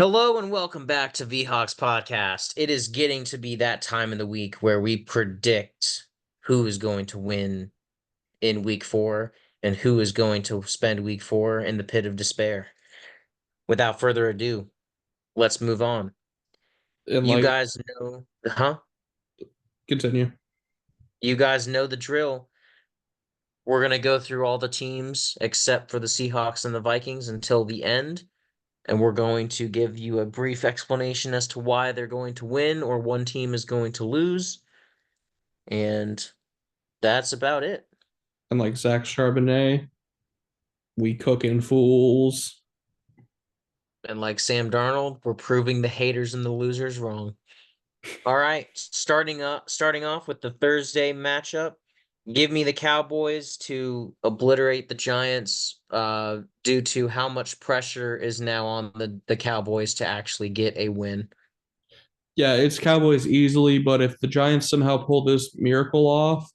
Hello and welcome back to Seahawks podcast. It is getting to be that time of the week where we predict who is going to win in week 4 and who is going to spend week 4 in the pit of despair. Without further ado, let's move on. And You like guys know, huh? continue. You guys know the drill. We're going to go through all the teams except for the Seahawks and the Vikings until the end. And we're going to give you a brief explanation as to why they're going to win or one team is going to lose. And that's about it. And like Zach Charbonnet, we cooking fools. And like Sam Darnold, we're proving the haters and the losers wrong. All right, starting off with the Thursday matchup. Give me the Cowboys to obliterate the Giants due to how much pressure is now on the Cowboys to actually get a win. Yeah, it's Cowboys easily, but if the Giants somehow pull this miracle off,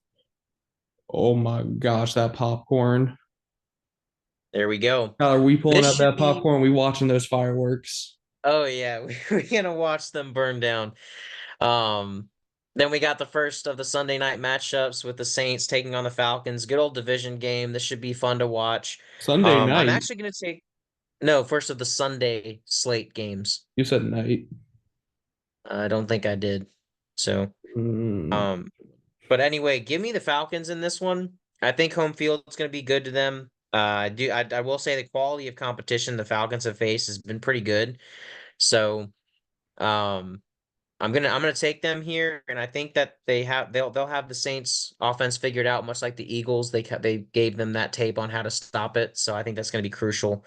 oh my gosh, that popcorn. There we go. How are we pulling This out should that be popcorn? We watching those fireworks. Oh yeah, we're gonna watch them burn down. Um, then we got the first of the Sunday night matchups with the Saints taking on the Falcons. Good old division game. This should be fun to watch. Sunday I'm night. actually gonna take no first of the Sunday slate games. You said night. I don't think I did. So, Mm. um, but anyway, give me the Falcons in this one. I think home field is gonna be good to them. I will say the quality of competition the Falcons have faced has been pretty good. So, um. I'm gonna take them here, and I think that they'll have the Saints offense figured out, much like the Eagles. They gave them that tape on how to stop it, so I think that's gonna be crucial.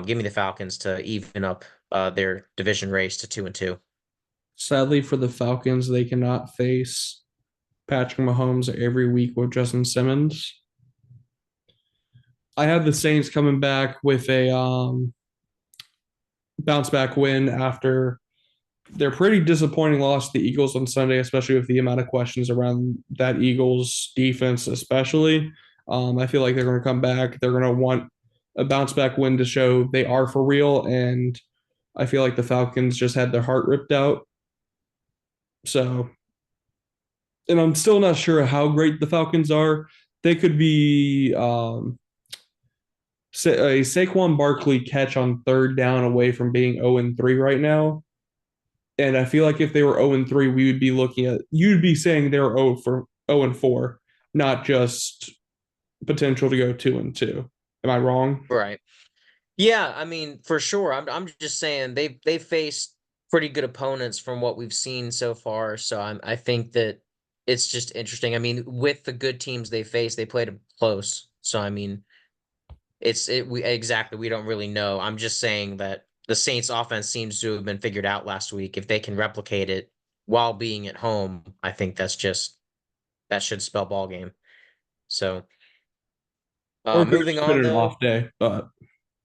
Give me the Falcons to even up their division race to 2-2. Sadly for the Falcons, they cannot face Patrick Mahomes every week with Justin Simmons. I have the Saints coming back with a bounce back win after their pretty disappointing loss to the Eagles on Sunday, especially with the amount of questions around that Eagles defense, especially. I feel like they're going to come back. They're going to want a bounce back win to show they are for real. And I feel like the Falcons just had their heart ripped out. So, and I'm still not sure how great the Falcons are. They could be a Saquon Barkley catch on third down away from being 0-3 right now. And I feel like if they were 0-3, we would be looking at you'd be saying they're 0-4, not just potential to go 2-2. Am I wrong? Right. Yeah, I mean, for sure. I'm just saying they've faced pretty good opponents from what we've seen so far. So I think that it's just interesting. I mean, with the good teams they faced, they played them close. So I mean, we don't really know. I'm just saying that the Saints offense seems to have been figured out last week. If they can replicate it while being at home, I think that should spell ball game. So Or could have moving just been on an though, off day, but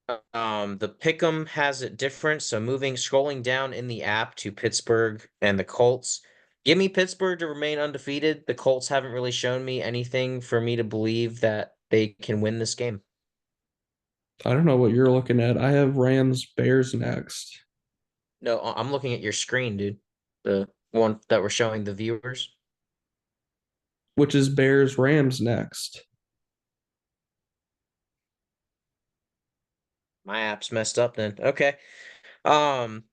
the Pick'em has it different. So scrolling down in the app to Pittsburgh and the Colts. Give me Pittsburgh to remain undefeated. The Colts haven't really shown me anything for me to believe that they can win this game. I don't know what you're looking at. I have Rams Bears next, No, I'm looking at your screen, dude. The one that we're showing the viewers. which is Bears Rams next. My app's messed up then. Okay. Um,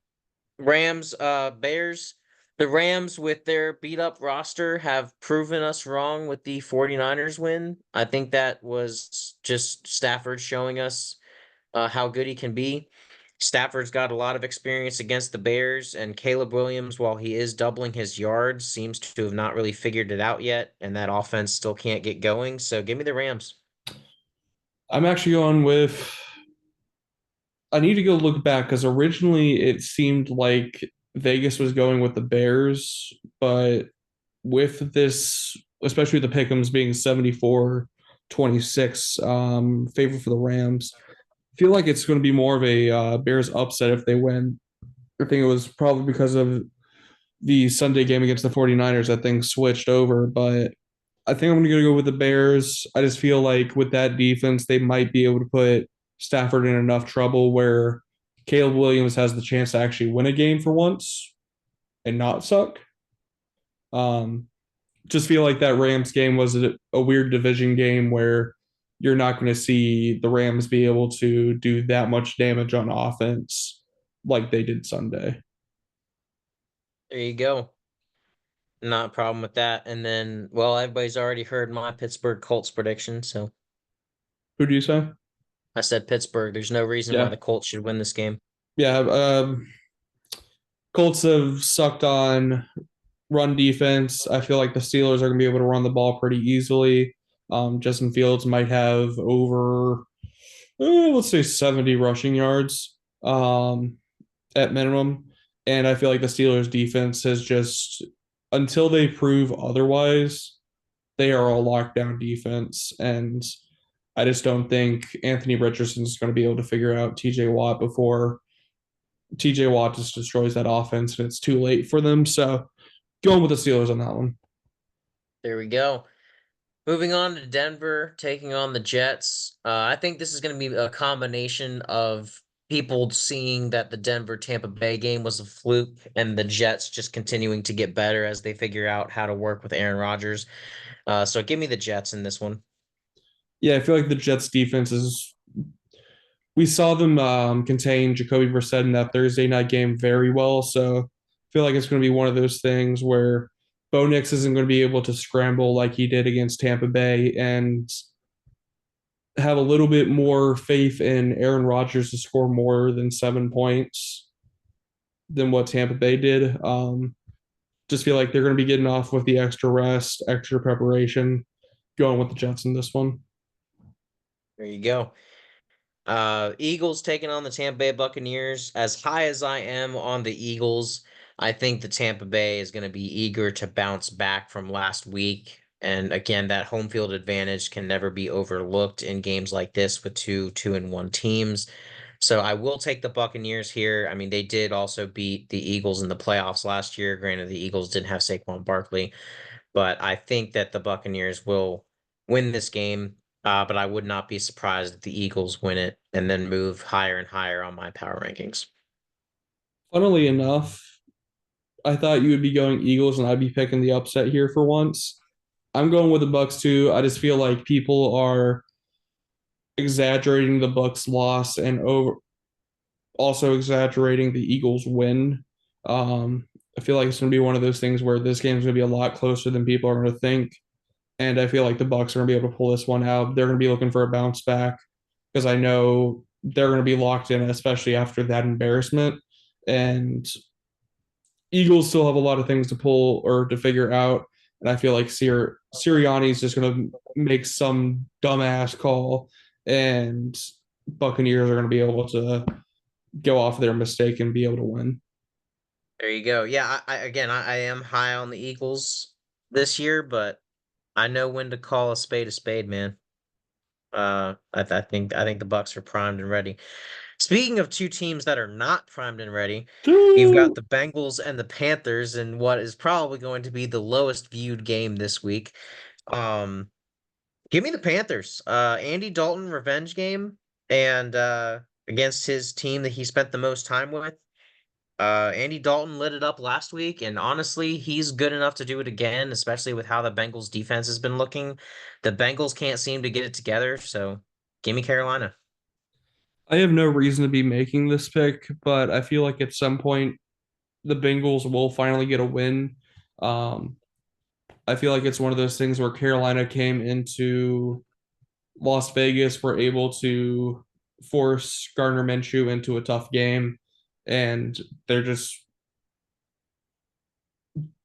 Rams, Bears. The Rams with their beat up roster have proven us wrong with the 49ers win. I think that was just Stafford showing us how good he can be. Stafford's got a lot of experience against the Bears, and Caleb Williams, while he is doubling his yards, seems to have not really figured it out yet, and that offense still can't get going. So give me the Rams. I'm actually going with I need to go look back because originally it seemed like Vegas was going with the Bears, but with this, especially the Pickums being 74-26, favor for the Rams, I feel like it's going to be more of a Bears upset if they win. I think it was probably because of the Sunday game against the 49ers that things switched over, but I think I'm going to go with the Bears. I just feel like with that defense, they might be able to put Stafford in enough trouble where Caleb Williams has the chance to actually win a game for once and not suck. Um, just feel like that Rams game was a weird division game where you're not going to see the Rams be able to do that much damage on offense like they did Sunday. There you go. Not a problem with that. And then, well, everybody's already heard my Pittsburgh Colts prediction, so Who do you say? I said Pittsburgh. There's no reason why Yeah. the Colts should win this game. Yeah. Colts have sucked on run defense. I feel like the Steelers are going to be able to run the ball pretty easily. Justin Fields might have over, let's say, 70 rushing yards at minimum. And I feel like the Steelers defense has just, until they prove otherwise, they are a lockdown defense. And I just don't think Anthony Richardson is going to be able to figure out TJ Watt before TJ Watt just destroys that offense and it's too late for them. So going with the Steelers on that one. There we go. Moving on to Denver, taking on the Jets. I think this is going to be a combination of people seeing that the Denver Tampa Bay game was a fluke and the Jets just continuing to get better as they figure out how to work with Aaron Rodgers. So give me the Jets in this one. Yeah, I feel like the Jets defense is. We saw them contain Jacoby Brissett in that Thursday night game very well. So I feel like it's going to be one of those things where Bo Nix isn't going to be able to scramble like he did against Tampa Bay and have a little bit more faith in Aaron Rodgers to score more than 7 points than what Tampa Bay did. Just feel like they're going to be getting off with the extra rest, extra preparation, going with the Jets in this one. There you go. Eagles taking on the Tampa Bay Buccaneers. As high as I am on the Eagles, I think the Tampa Bay is going to be eager to bounce back from last week. And again, that home field advantage can never be overlooked in games like this with two-and-one teams. So I will take the Buccaneers here. I mean, they did also beat the Eagles in the playoffs last year. Granted, the Eagles didn't have Saquon Barkley, but I think that the Buccaneers will win this game. But I would not be surprised if the Eagles win it and then move higher and higher on my power rankings. Funnily enough, I thought you would be going Eagles and I'd be picking the upset here for once. I'm going with the Bucks too. I just feel like people are exaggerating the Bucks loss and also exaggerating the Eagles win. I feel like it's going to be one of those things where this game is going to be a lot closer than people are going to think, and I feel like the Bucks are going to be able to pull this one out. They're going to be looking for a bounce back because I know they're going to be locked in, especially after that embarrassment. And Eagles still have a lot of things to pull or to figure out. And I feel like Sirianni is just going to make some dumbass call, and Buccaneers are going to be able to go off their mistake and be able to win. There you go. Yeah, I am high on the Eagles this year, but I know when to call a spade, man. I think the Bucks are primed and ready. Speaking of two teams that are not primed and ready, you've got the Bengals and the Panthers in what is probably going to be the lowest viewed game this week. Um, Give me the Panthers. Andy Dalton revenge game and against his team that he spent the most time with. Andy Dalton lit it up last week, and honestly, he's good enough to do it again, especially with how the Bengals defense has been looking. The Bengals can't seem to get it together, so give me Carolina. I have no reason to be making this pick, but I feel like at some point the Bengals will finally get a win. Um, I feel like it's one of those things where Carolina came into Las Vegas, were able to force Gardner Minshew into a tough game, and they're just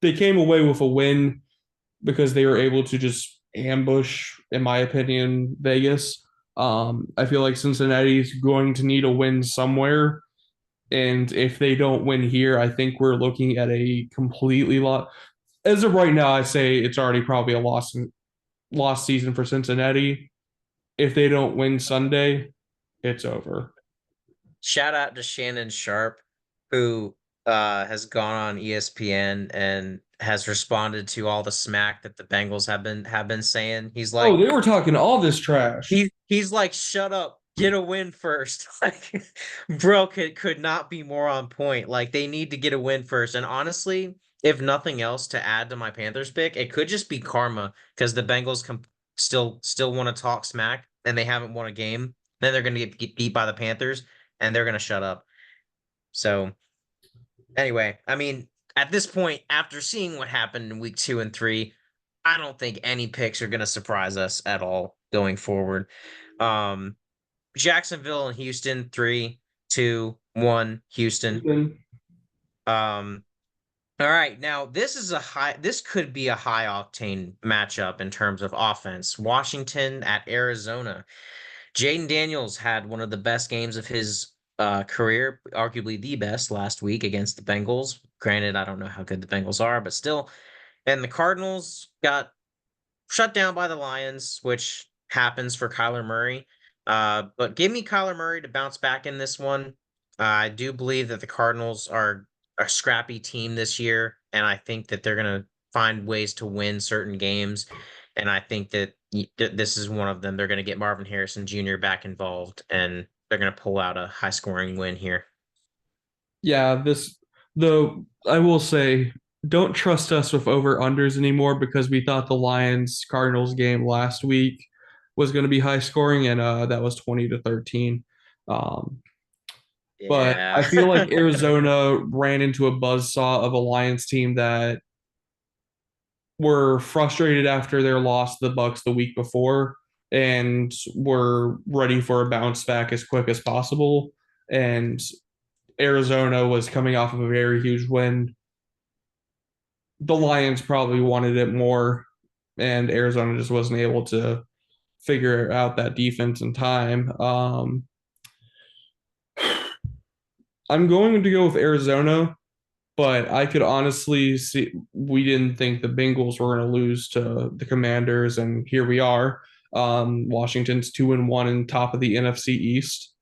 they came away with a win because they were able to just ambush, in my opinion, Vegas. I feel like Cincinnati's going to need a win somewhere. And if they don't win here, I think we're looking at a completely lost. As of right now, I say it's already probably a lost season for Cincinnati. If they don't win Sunday, it's over. Shout out to Shannon Sharp, who has gone on ESPN and has responded to all the smack that the Bengals have been saying. Oh, they were talking all this trash. He's like, shut up. Get a win first. Like, bro, could not be more on point. Like, they need to get a win first. And honestly, if nothing else to add to my Panthers pick, it could just be karma because the Bengals still want to talk smack and they haven't won a game. Then they're gonna get beat by the Panthers and they're gonna shut up. So anyway, I mean, at this point, after seeing what happened in week 2 and 3, I don't think any picks are gonna surprise us at all going forward. Um, Jacksonville and Houston, 3-2-1, Houston. Um, all right, now this could be a high octane matchup in terms of offense. Washington at Arizona. Jaden Daniels had one of the best games of his career, arguably the best last week against the Bengals. Granted, I don't know how good the Bengals are, but still. And the Cardinals got shut down by the Lions, which happens for Kyler Murray. But give me Kyler Murray to bounce back in this one. I do believe that the Cardinals are a scrappy team this year, and I think that they're going to find ways to win certain games. And I think that this is one of them. They're going to get Marvin Harrison Jr. back involved, and they're going to pull out a high scoring win here. Yeah, the I will say, don't trust us with over unders anymore because we thought the Lions Cardinals game last week was going to be high scoring, and that was 20-13. Um, but Yeah. I feel like Arizona ran into a buzzsaw of a Lions team that were frustrated after their loss to the Bucks the week before and were ready for a bounce back as quick as possible. And Arizona was coming off of a very huge win. The Lions probably wanted it more, and Arizona just wasn't able to figure out that defense in time. I'm going to go with Arizona, but I could honestly see we didn't think the Bengals were going to lose to the Commanders, and here we are. Washington's 2-1 and top of the NFC East.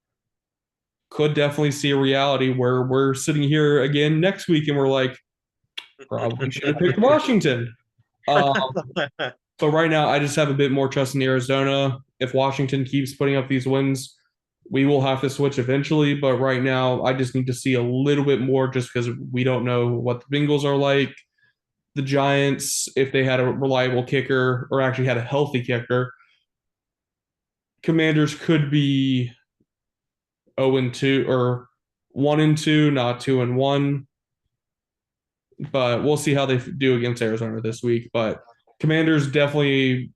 Could definitely see a reality where we're sitting here again next week and we're like, probably should have picked Washington. Uh, but right now, I just have a bit more trust in Arizona. If Washington keeps putting up these wins, we will have to switch eventually. But right now, I just need to see a little bit more just because we don't know what the Bengals are like. The Giants, if they had a reliable kicker or actually had a healthy kicker, Commanders could be 0-2 or 1-2, not 2-1. But we'll see how they do against Arizona this week. But Commanders definitely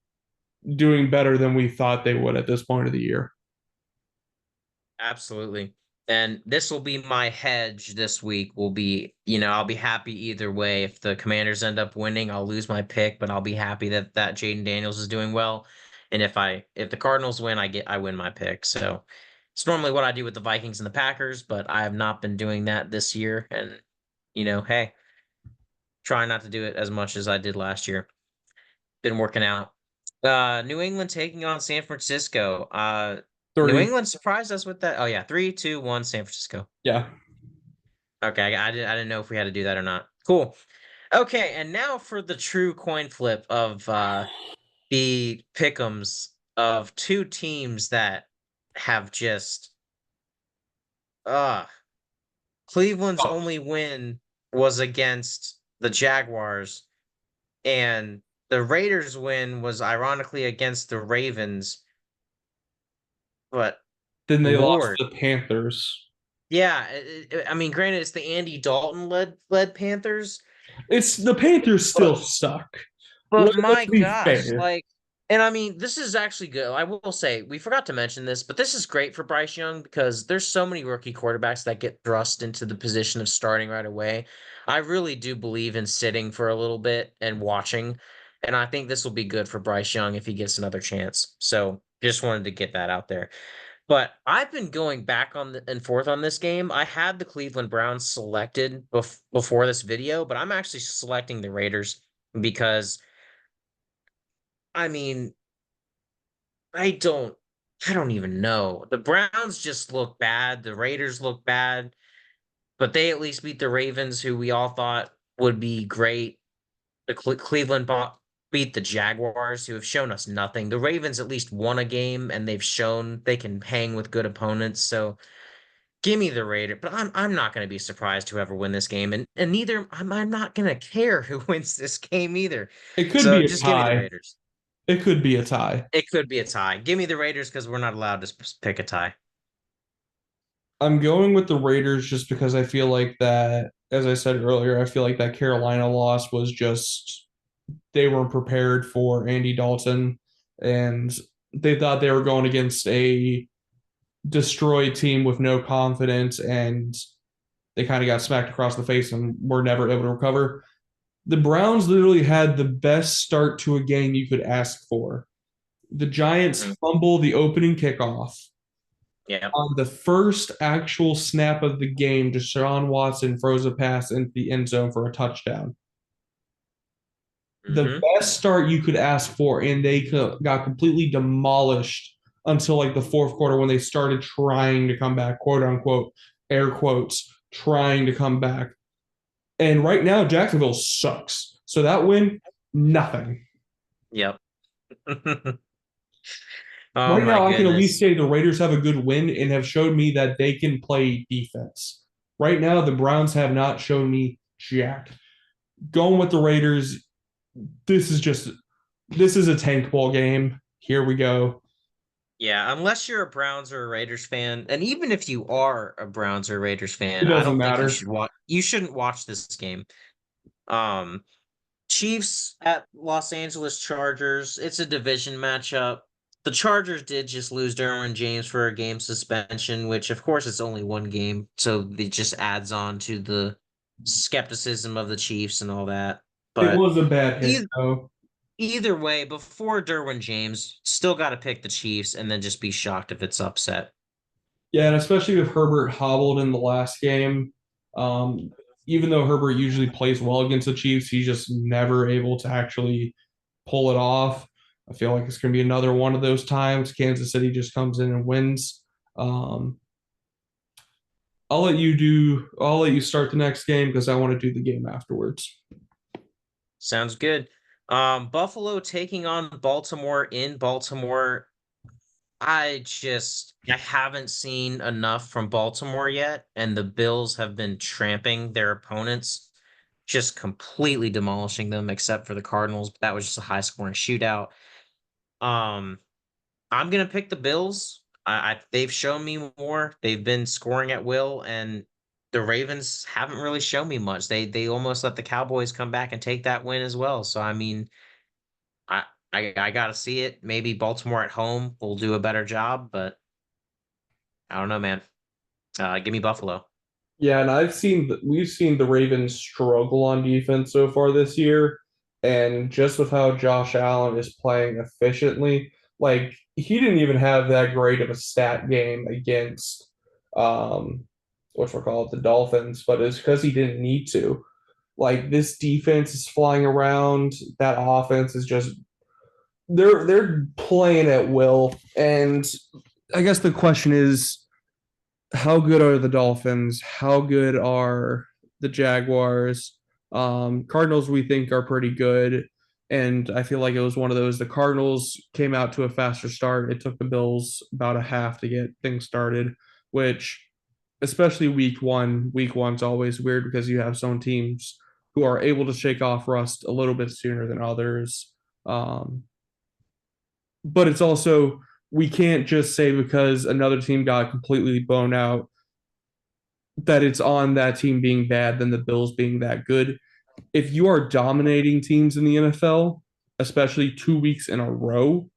doing better than we thought they would at this point of the year. Absolutely. And this will be my hedge this week. Will be, I'll be happy either way. If the Commanders end up winning, I'll lose my pick, but I'll be happy that Jaden Daniels is doing well. And if the Cardinals win, I win my pick. So it's normally what I do with the Vikings and the Packers, but I have not been doing that this year. And hey, try not to do it as much as I did last year. Been working out. New England taking on San Francisco. New Three. England surprised us with that. Oh yeah, 3-2-1 San Francisco. Yeah. Okay, I didn't know if we had to do that or not. Cool. Okay, and now for the true coin flip of the pick'ems of two teams that have just uh Cleveland's Oh, only win was against the Jaguars, and the Raiders' win was ironically against the Ravens. But then they lost Lord, to the Panthers. yeah, I mean, granted, it's the Andy Dalton led Panthers, It's the Panthers but still suck. but Let's my be gosh, fair. and I mean, this is actually good. I will say we forgot to mention this, but this is great for Bryce Young because there's so many rookie quarterbacks that get thrust into the position of starting right away. I really do believe in sitting for a little bit and watching, and I think this will be good for Bryce Young if he gets another chance. So just wanted to get that out there. But I've been going back and forth on this game. I had the Cleveland Browns selected before this video, but I'm actually selecting the Raiders because I mean, I don't I don't even know. The Browns just look bad. The Raiders look bad, but they at least beat the Ravens, who we all thought would be great. The Cleveland beat the Jaguars, who have shown us nothing. The Ravens at least won a game, and they've shown they can hang with good opponents. So give me the Raiders, but I'm not going to be surprised whoever win this game, and neither I'm not going to care who wins this game either. It could So be a just give me the tie. Raiders. It could be a tie. It could be a tie. Give me the Raiders because we're not allowed to pick a tie. I'm going with the Raiders just because I feel like that, as I said earlier, I feel like that Carolina loss was just they weren't prepared for Andy Dalton and they thought they were going against a destroyed team with no confidence and they kind of got smacked across the face and were never able to recover. The Browns literally had the best start to a game you could ask for. The Giants Mhm. fumble the opening kickoff. Yeah. On the first actual snap of the game, Deshaun Watson throws a pass into the end zone for a touchdown. The Hmm. best start you could ask for, and they got completely demolished until like the fourth quarter when they started trying to come back, quote unquote, air quotes, trying to come back. And right now, Jacksonville sucks. So that win, nothing. Yep. Oh Right my now, I can at least goodness. say the Raiders have a good win and have showed me that they can play defense. Right now, the Browns have not shown me jack. Going with the Raiders, this is just this is a tank ball game. Here we go. Yeah, unless you're a Browns or a Raiders fan, and even if you are a Browns or Raiders It fan, I doesn't don't think matter. you shouldn't watch this game. Um, Chiefs at Los Angeles Chargers. It's a division matchup. The Chargers did just lose Derwin James for a game suspension, which of course it's only one game, so it just adds on to the skepticism of the Chiefs and all that. It But was a bad hit, either, though. either way, before Derwin James, still got to pick the Chiefs and then just be shocked if it's upset. Yeah, and especially if Herbert hobbled in the last game. Um, Even though Herbert usually plays well against the Chiefs, he's just never able to actually pull it off. I feel like it's going to be another one of those times. Kansas City just comes in and wins. Um, I'll let you start the next game because I want to do the game afterwards. Sounds good. Buffalo taking on Baltimore in Baltimore. I haven't seen enough from Baltimore yet, and the Bills have been tramping their opponents, just completely demolishing them, except for the Cardinals. But that was just a high scoring shootout. Um, I'm gonna pick the Bills. They've shown me more. They've been scoring at will, and the Ravens haven't really shown me much. They almost let the Cowboys come back and take that win as well. So I mean, I I gotta see it. Maybe Baltimore at home will do a better job, but I don't know, man. Give me Buffalo. Yeah, and we've seen the Ravens struggle on defense so far this year, and just with how Josh Allen is playing efficiently, like he didn't even have that great of a stat game against what we call it, the Dolphins, but it's because he didn't need to. Like this defense is flying around, that offense is just they're playing at will, and I guess the question is how good are the Dolphins? How good are the Jaguars? Cardinals, we think, are pretty good. And I feel like it was one of those. The Cardinals came out to a faster start. It took the Bills about a half to get things started, which, especially week one's always weird because you have some teams who are able to shake off rust a little bit sooner than others. Um, but it's also, we can't just say because another team got completely blown out that it's on that team being bad than the Bills being that good. If you are dominating teams in the NFL, especially 2 weeks in a row,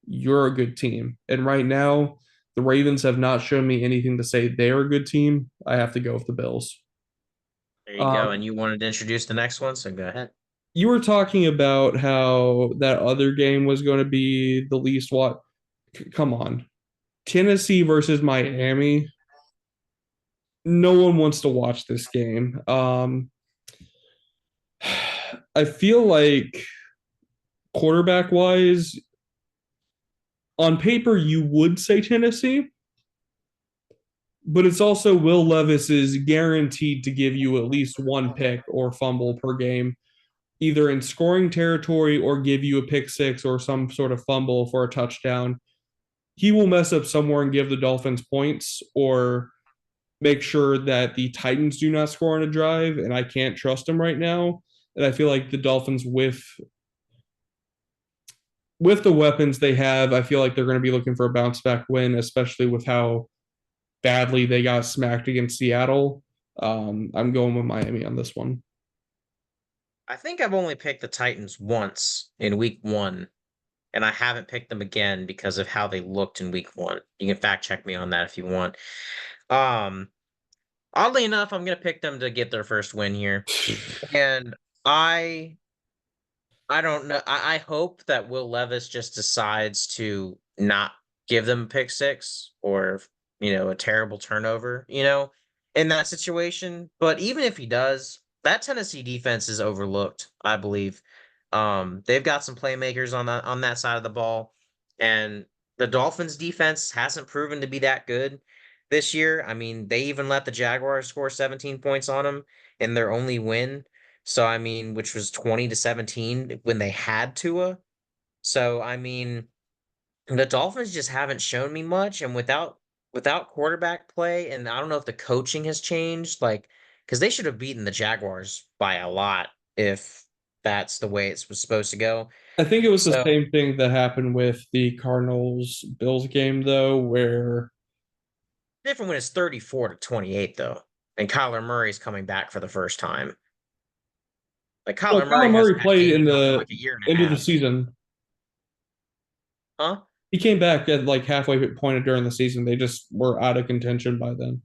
you're a good team. And right now, the Ravens have not shown me anything to say they're a good team. I have to go with the Bills. There you go. Um, And you wanted to introduce the next one, so go ahead. you were talking about how that other game was going to be the least what? Come on. Tennessee versus Miami. No one wants to watch this game. I feel like quarterback wise, on paper, you would say Tennessee, but it's also Will Levis is guaranteed to give you at least one pick or fumble per game. either in scoring territory or give you a pick six or some sort of fumble for a touchdown. He will mess up somewhere and give the Dolphins points or make sure that the Titans do not score on a drive, and I can't trust him right now. And I feel like the Dolphins with the weapons they have, I feel like they're going to be looking for a bounce back win, especially with how badly they got smacked against Seattle. I'm going with Miami on this one. I think I've only picked the Titans once in week one, and I haven't picked them again because of how they looked in week one. You can fact check me on that if you want. Um, Oddly enough, I'm gonna pick them to get their first win here. And I I don't know. I hope that Will Levis just decides to not give them a pick six or, a terrible turnover, in that situation. But even if he does, that Tennessee defense is overlooked, I believe. They've got some playmakers on that side of the ball, and the Dolphins defense hasn't proven to be that good this year. I mean, they even let the Jaguars score 17 points on them in their only win. So I mean, which was 20-17 when they had Tua. So I mean, the Dolphins just haven't shown me much, and without quarterback play, and I don't know if the coaching has changed, like because they should have beaten the Jaguars by a lot if that's the way it was supposed to go. I think it was the So same thing that happened with the Cardinals Bills game, though, where different when it's 34-28 though, and Kyler Murray's coming back for the first time. Like no, Kyler Kyler Murray Murray hasn't had a played game in now for the like a year and a end of the half. season. Huh? He came back at like halfway point during the season. They just were out of contention by then.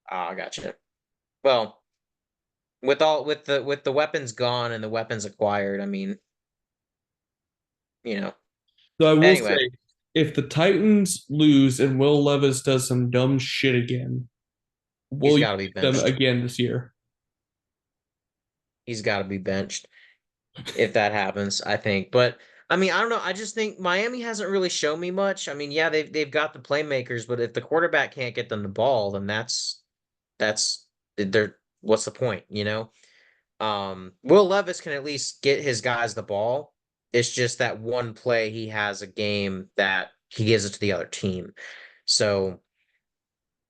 Ah, I gotcha. Well, with the weapons gone and the weapons acquired, I mean, you know. So I will Anyway, say, if the Titans lose and Will Levis does some dumb shit again, he's will you got to be pick them benched. again this year? He's got to be benched if that happens, I think. But I mean, I don't know. I just think Miami hasn't really shown me much. I mean, yeah, they've got the playmakers, but if the quarterback can't get them the ball, then that's they're what's the point, you know? Will Levis can at least get his guys the ball. It's just that one play he has a game that he gives it to the other team. So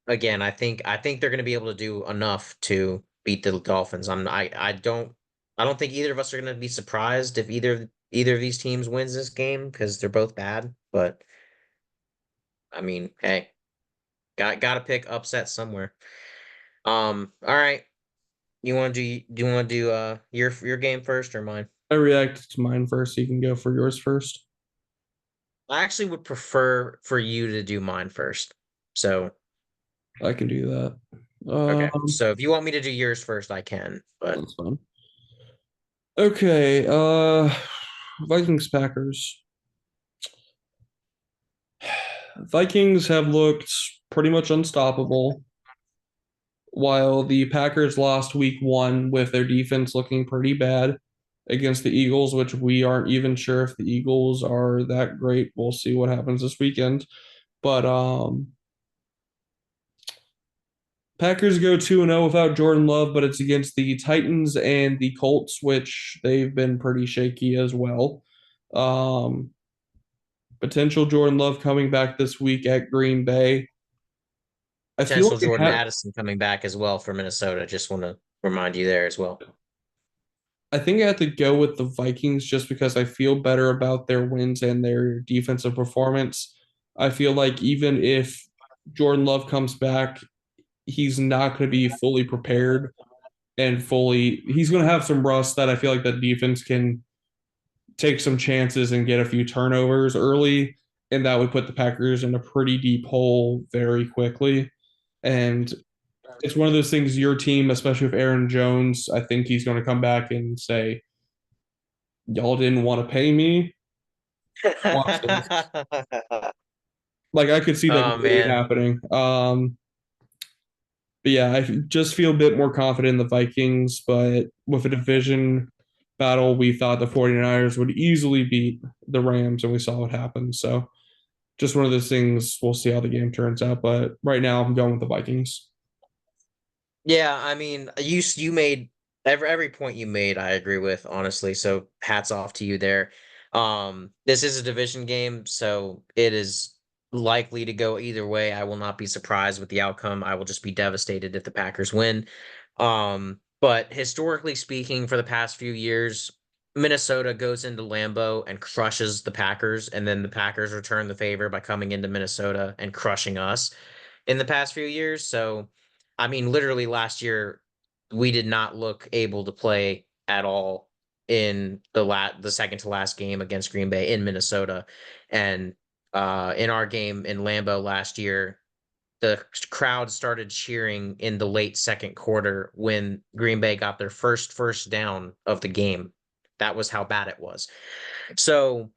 again, I think they're going to be able to do enough to beat the Dolphins. I don't think either of us are going to be surprised if either of these teams wins this game because they're both bad. But I mean, hey, got to pick upset somewhere. All right. You want to do your game first or mine? I reacted to mine first, so you can go for yours first. I actually would prefer for you to do mine first. So, I can do that. okay. So if you want me to do yours first, I can. But That's fine. Okay, Vikings Packers. Vikings have looked pretty much unstoppable, while the Packers lost week one with their defense looking pretty bad against the Eagles, which we aren't even sure if the Eagles are that great. We'll see what happens this weekend. But Packers go 2-0 without Jordan Love, but it's against the Titans and the Colts, which they've been pretty shaky as well. Um, Potential Jordan Love coming back this week at Green Bay. I feel potential like Jordan Addison coming back as well for Minnesota. Just want to remind you there as well. I think I have to go with the Vikings just because I feel better about their wins and their defensive performance. I feel like even if Jordan Love comes back, he's not going to be fully prepared and he's going to have some rust that I feel like the defense can take some chances and get a few turnovers early. And that would put the Packers in a pretty deep hole very quickly. And it's one of those things, your team, especially with Aaron Jones, I think he's going to come back and say, y'all didn't want to pay me. Watch this. Like I could see that Oh completely man. happening. But yeah, I just feel a bit more confident in the Vikings, but with a division battle, we thought the 49ers would easily beat the Rams, and we saw what happened. So just one of those things. We'll see how the game turns out. But right now, I'm going with the Vikings. Yeah, I mean, you made Every point you made, I agree with, honestly. So hats off to you there. This is a division game, so it is likely to go either way. I will not be surprised with the outcome. I will just be devastated if the Packers win. But historically speaking, for the past few years, Minnesota goes into Lambeau and crushes the Packers, and then the Packers return the favor by coming into Minnesota and crushing us in the past few years. So, I mean, literally last year, we did not look able to play at all in the second to last game against Green Bay in Minnesota, and in our game in Lambeau last year, the crowd started cheering in the late second quarter when Green Bay got their first down of the game. That was how bad it was. So,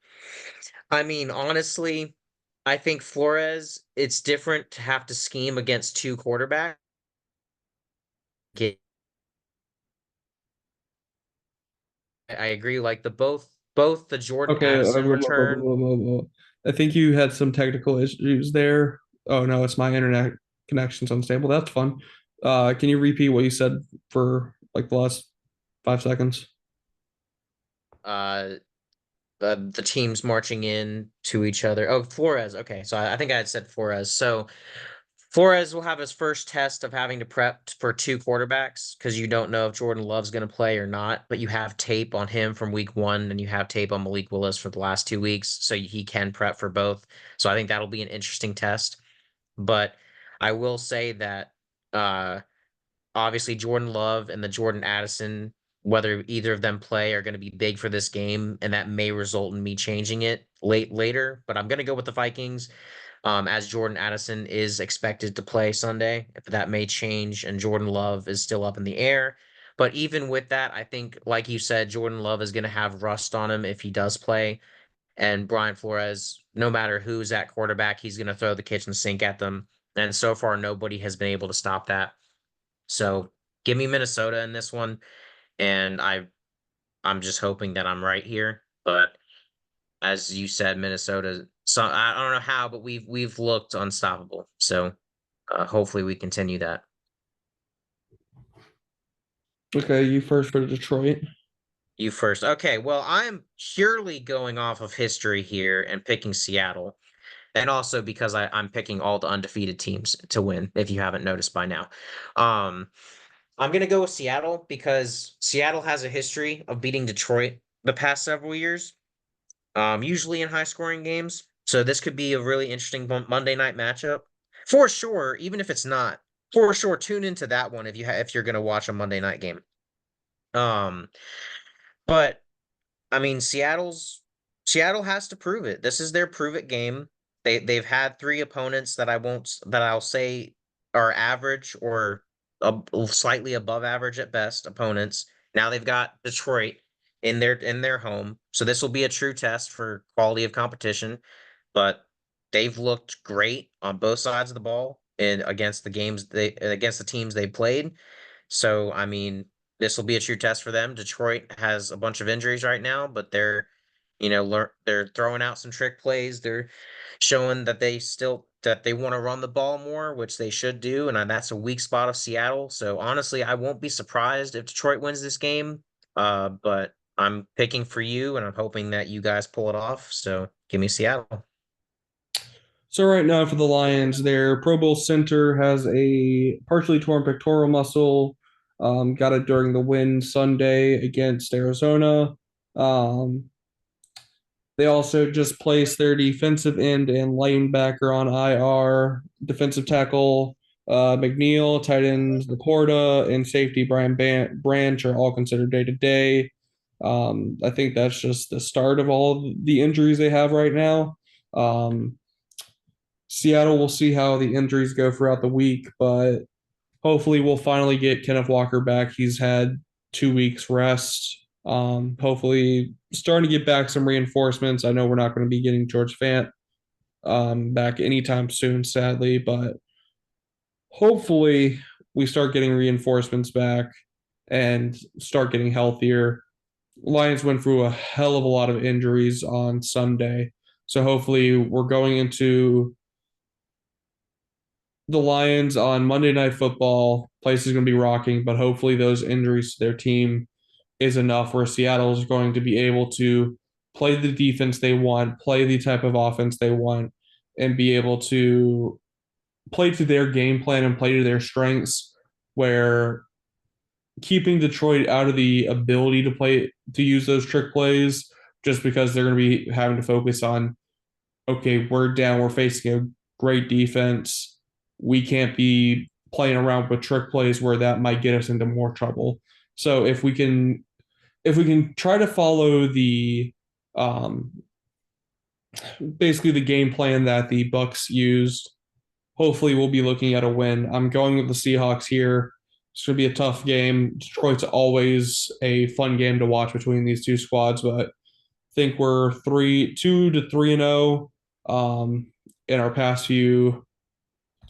I mean, honestly, I think Flores, it's different to have to scheme against two quarterbacks. I agree. Like both the Jordan Okay, Addison return. I think you had some technical issues there. Oh no, it's my internet connection's unstable. That's fun. Can you repeat what you said for like the last 5 seconds? uh the teams marching in to each other. Oh, Flores. Okay, so I think I had said Flores. So Flores will have his first test of having to prep for two quarterbacks because you don't know if Jordan Love's going to play or not, but you have tape on him from week one and you have tape on Malik Willis for the last 2 weeks, so he can prep for both. So I think that'll be an interesting test. But I will say that uh obviously Jordan Love and the Jordan Addison, whether either of them play, are going to be big for this game, and that may result in me changing it later. But I'm going to go with the Vikings, as Jordan Addison is expected to play Sunday. If that may change, and Jordan Love is still up in the air. But even with that, I think, like you said, Jordan Love is going to have rust on him if he does play. And Brian Flores, no matter who's at quarterback, he's going to throw the kitchen sink at them. And so far, nobody has been able to stop that. So give me Minnesota in this one, and I'm just hoping that I'm right here. But as you said, Minnesota. So I don't know how, but we've looked unstoppable. So hopefully we continue that. Okay, you first for Detroit. You first. Okay, well, I'm purely going off of history here and picking Seattle. And also because I'm picking all the undefeated teams to win, if you haven't noticed by now. Um, I'm gonna go with Seattle because Seattle has a history of beating Detroit the past several years, usually in high scoring games. So this could be a really interesting Monday night matchup for sure. Even if it's not, for sure, tune into that one if you're gonna watch a Monday night game. Um, but I mean, Seattle has to prove it. This is their prove it game. They've had three opponents that I'll say are average or slightly above average at best opponents. Now they've got Detroit in their home, so this will be a true test for quality of competition. But they've looked great on both sides of the ball and against the teams they played. So, I mean, this will be a true test for them. Detroit has a bunch of injuries right now, but they're throwing out some trick plays. They're showing that they want to run the ball more, which they should do, and that's a weak spot of Seattle. So, honestly, I won't be surprised if Detroit wins this game. But I'm picking for you, and I'm hoping that you guys pull it off. So, give me Seattle. So right now for the Lions, their Pro Bowl center has a partially torn pectoral muscle. Got it during the win Sunday against Arizona. Um, they also just placed their defensive end and linebacker on IR. Defensive tackle McNeil, tight end Laporta, and safety Brian Branch are all considered day to day. I think that's just the start of all of the injuries they have right now. Seattle will see how the injuries go throughout the week, but hopefully we'll finally get Kenneth Walker back. He's had 2 weeks rest. Hopefully starting to get back some reinforcements. I know we're not going to be getting George Fant back anytime soon, sadly, but hopefully we start getting reinforcements back and start getting healthier. Lions went through a hell of a lot of injuries on Sunday. So hopefully we're going into the Lions on Monday Night Football. Place is going to be rocking, but hopefully those injuries to their team is enough where Seattle is going to be able to play the defense they want, play the type of offense they want, and be able to play to their game plan and play to their strengths, where keeping Detroit out of the ability to play to use those trick plays just because they're going to be having to focus on, okay, we're down, we're facing a great defense. We can't be playing around with trick plays where that might get us into more trouble. So if we can try to follow the um, basically the game plan that the Bucks used, hopefully we'll be looking at a win. I'm going with the Seahawks here. It's going to be a tough game. Detroit's always a fun game to watch between these two squads, but I think we're 2 to 3-0 in our past few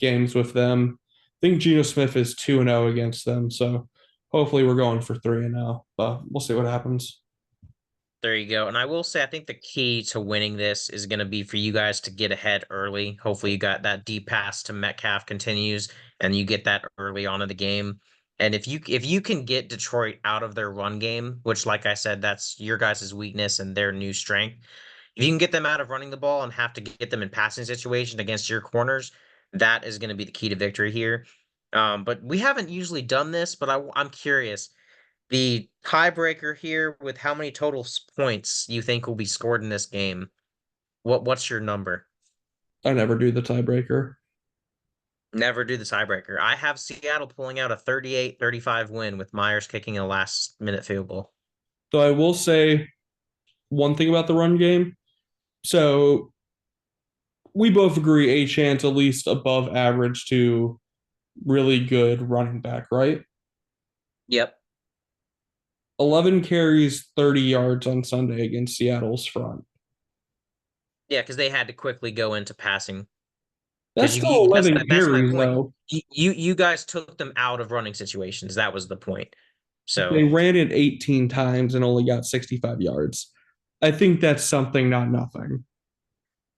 games with them. I think Geno Smith is 2-0 against them, so hopefully we're going for 3-0. But we'll see what happens. There you go. And I will say, I think the key to winning this is going to be for you guys to get ahead early. Hopefully, you got that deep pass to Metcalf continues, and you get that early on in the game. And if you can get Detroit out of their run game, which, like I said, that's your guys' weakness and their new strength. If you can get them out of running the ball and have to get them in passing situations against your corners, that is going to be the key to victory here. But we haven't usually done this, but I'm curious the tiebreaker here with how many total points you think will be scored in this game. What's your number? I never do the tiebreaker. Never do the tiebreaker. I have Seattle pulling out a 38-35 win with Myers kicking a last minute field goal. So I will say one thing about the run game. So we both agree a chance at least above average to really good running back, right? Yep. 11 carries, 30 yards on Sunday against Seattle's front. Yeah, because they had to quickly go into passing. That's Because still that's 11 that's my carries, point. though. You guys took them out of running situations. That was the point. They So ran it 18 times and only got 65 yards. I think that's something, not nothing.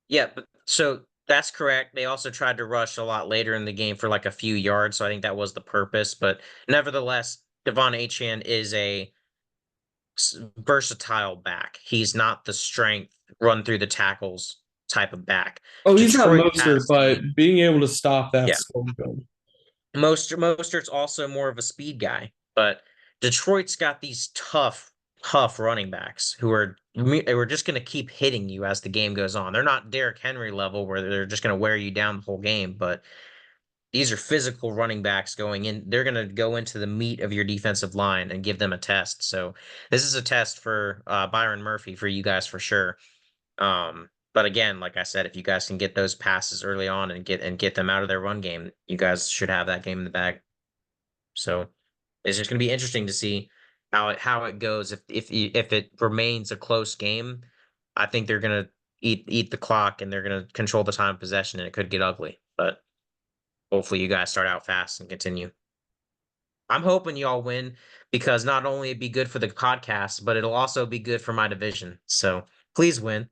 yeah, but so that's correct. They also tried to rush a lot later in the game for like a few yards, so I think that was the purpose. But nevertheless, Devon Achane is a versatile back. He's not the strength, run through the tackles type of back. Oh, he's not Detroit Mostert, has but the being able to stop yeah. that's so good. Mostert's also more of a speed guy, but Detroit's got these tough running backs who are they were just going to keep hitting you as the game goes on. They're not Derrick Henry level where they're just going to wear you down the whole game, but these are physical running backs going in. They're going to go into the meat of your defensive line and give them a test. So this is a test for Byron Murphy for you guys for sure. But again, like I said, if you guys can get those passes early on and get them out of their run game, you guys should have that game in the bag. So it's just going to be interesting to see how it goes if it remains a close game. I think they're going to eat the clock and they're going to control the time of possession and it could get ugly. But hopefully you guys start out fast and continue. I'm hoping y'all win because not only it'd be good for the podcast, but it'll also be good for my division. So please win.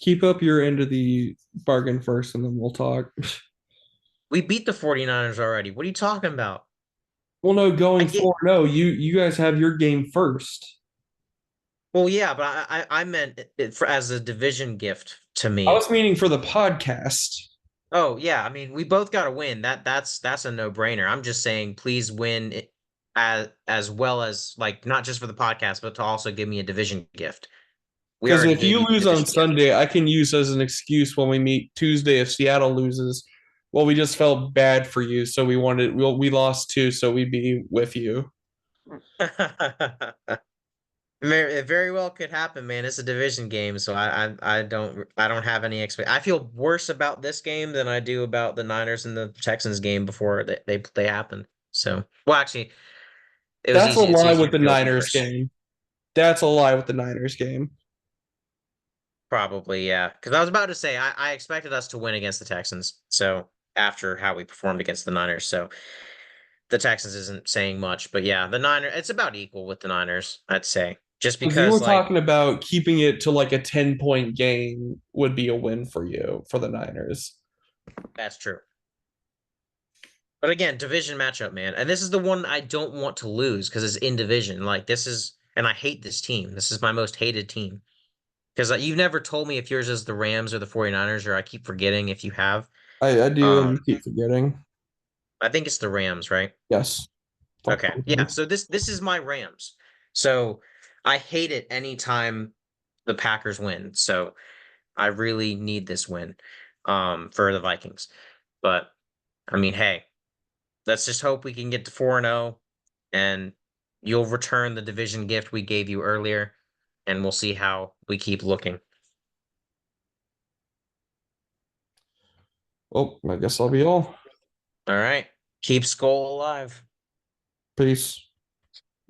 Keep up your end of the bargain first, and then we'll talk. We beat the 49ers already. What are you talking about? Well, no, I going get 4-0, you guys have your game first. well, yeah, but I meant it for, as a division gift to I me. was meaning for the podcast. Oh yeah, I mean we both got to win. That's a no brainer. I'm just saying, please win it as well as like not just for the podcast, but to also give me a division gift. We Because already if gave you you the lose on division gift. Sunday, I can use as an excuse when we meet Tuesday if Seattle loses. Well, we just felt bad for you, so we lost two, so we'd be with you. It very well could happen, man. It's a division game, so I don't have any expect. I feel worse about this game than I do about the Niners and the Texans game before they happened. So, well, actually, it was That's a easy. It's lie easier with to the feel Niners worse. game. That's a lie with the Niners game. Probably, yeah. Because I was about to say I expected us to win against the Texans. So after how we performed against the Niners, so the Texans isn't saying much, but yeah, the Niners it's about equal with the Niners, I'd say. Just Because you because, were like, talking about keeping it to like a 10-point game would be a win for you for the Niners. that's true. But again, division matchup, man. And this is the one I don't want to lose because it's in division. Like this is, and I hate this team. This is my most hated team. Because you've never told me if yours is the Rams or the 49ers, or I keep forgetting if you have. I do, and Um, you keep forgetting. I think it's the Rams, right? Yes. Fuck Okay. Yeah, Vikings. so this is my Rams. So I hate it anytime the Packers win. So I really need this win for the Vikings. But I mean, hey, let's just hope we can get to 4-0 and you'll return the division gift we gave you earlier and we'll see how we keep looking. Well, I guess I'll be all. All right. Keep Skull alive. Peace.